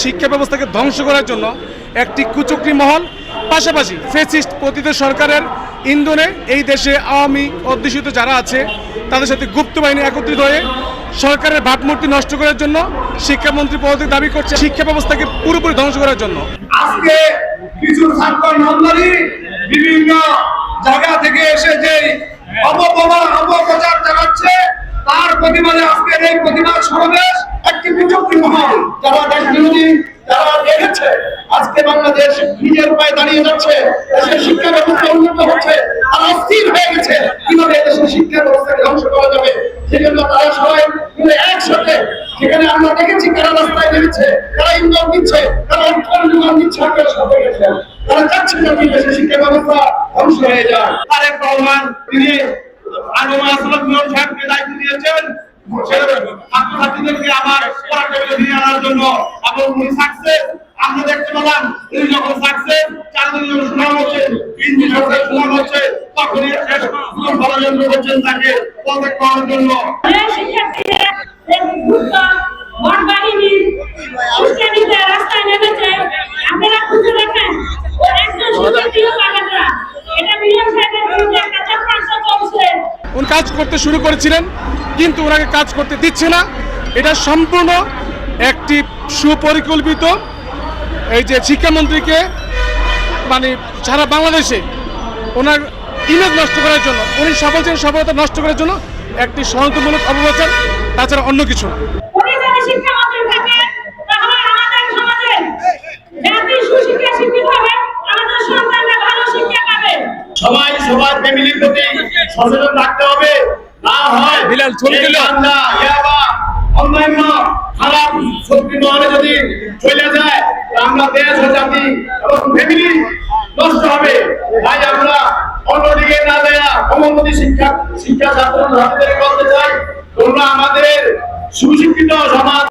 শিক্ষা ব্যবস্থাকে ধ্বংস করার জন্য একটি কুচক্রী মহল, পাশাপাশি ফ্যাসিস্ট পতিত সরকারের ইন্ধনে এই দেশে আওয়ামী অধ্যুষিত যারা আছে তাদের সাথে গুপ্ত বাহিনী একত্রিত হয়ে সরকারের ভাবমূর্তি নষ্ট করার জন্য শিক্ষামন্ত্রী পদে দাবি করছে, শিক্ষা ব্যবস্থাকে পুরোপুরি ধ্বংস করার জন্য। আজকে কিছু ছাত্র নামধারী বিভিন্ন জায়গা থেকে এসে যে অপপ্রচার চালাচ্ছে, তার প্রতিবাদে আজকের এই প্রতিবাদ সমাবেশ একটি বিচক্ষণ মহল যারা দেশ বিরোধী, যারা দেখেছে আজকে বাংলাদেশ নিজের পায়ে দাঁড়িয়ে যাচ্ছে, দেশের শিক্ষা ব্যবস্থা উন্নত হচ্ছে, আর অস্থির হয়ে গেছে কিভাবে দেশের শিক্ষা ব্যবস্থাকে ধ্বংস করা যাবে। সেজন্য তারা সবাই মিলে একসাথে, যেখানে আমরা দেখেছি কারা রাস্তায় নেমেছে, কারা ইন্ধন দিচ্ছে, কারা যোগান দিচ্ছে, আপনারা সব দেখেছেন। তারা চাচ্ছে না দেশের শিক্ষা ব্যবস্থা ধ্বংস হয়ে যায়। তারেক রহমান তিনি সাহেবকে দায়িত্ব দিয়েছেন ছাত্রছাত্রীদেরকে আবার পড়ার টেবিলে নিয়ে আনার জন্য, এবং উনি সাকসেস। আমরা দেখতে পেলাম তিনি যখন সাকসেস 4 দিন যখন শোনা হচ্ছে, 3 দিন ধরে শোনা হচ্ছে, তখনই শেষ ষড়যন্ত্র করছেন তাকে পদত্যাগ করার জন্য। রাস্তায় নেমেছে, আপনারা খুঁজে দেখেন একজন শিক্ষার্থীও পাবেন না। এটা মিলন সাহেবের বিরুদ্ধে একটা চক্রান্ত চলছে। উনি কাজ করতে শুরু করেছিলেন, কিন্তু ওনাকে কাজ করতে দিচ্ছে না। এটা সম্পূর্ণ একটি সুপরিকল্পিত, এই যে শিক্ষামন্ত্রীকে মানে সারা বাংলাদেশে ওনার ইমেজ নষ্ট করার জন্য, উনি সফলতা নষ্ট করার জন্য একটি ষড়যন্ত্রমূলক অপপ্রচার, তাছাড়া অন্য কিছু না। উনি যদি শিক্ষামন্ত্রী থাকে তাহলে আমাদের সমাজে জাতি সুশিক্ষা শিক্ষিত হবে, আমাদের সন্তানরা ভালো শিক্ষা পাবে। সবাই সবার ফ্যামিলির প্রতি সচেতন থাকতে হবে। না হয় বিলাল ছবি দিল অন্যান্য খারাপ শক্তি মহলে যদি চলে যায়, আমরা দেশ ও জাতি এবং ফ্যামিলি নষ্ট হবে। তাই আমরা অন্যদিকে না দেয়া কমনপতি শিক্ষা ছাত্রদের বলতে চাই, তোমরা আমাদের সুশিক্ষিত সমাজ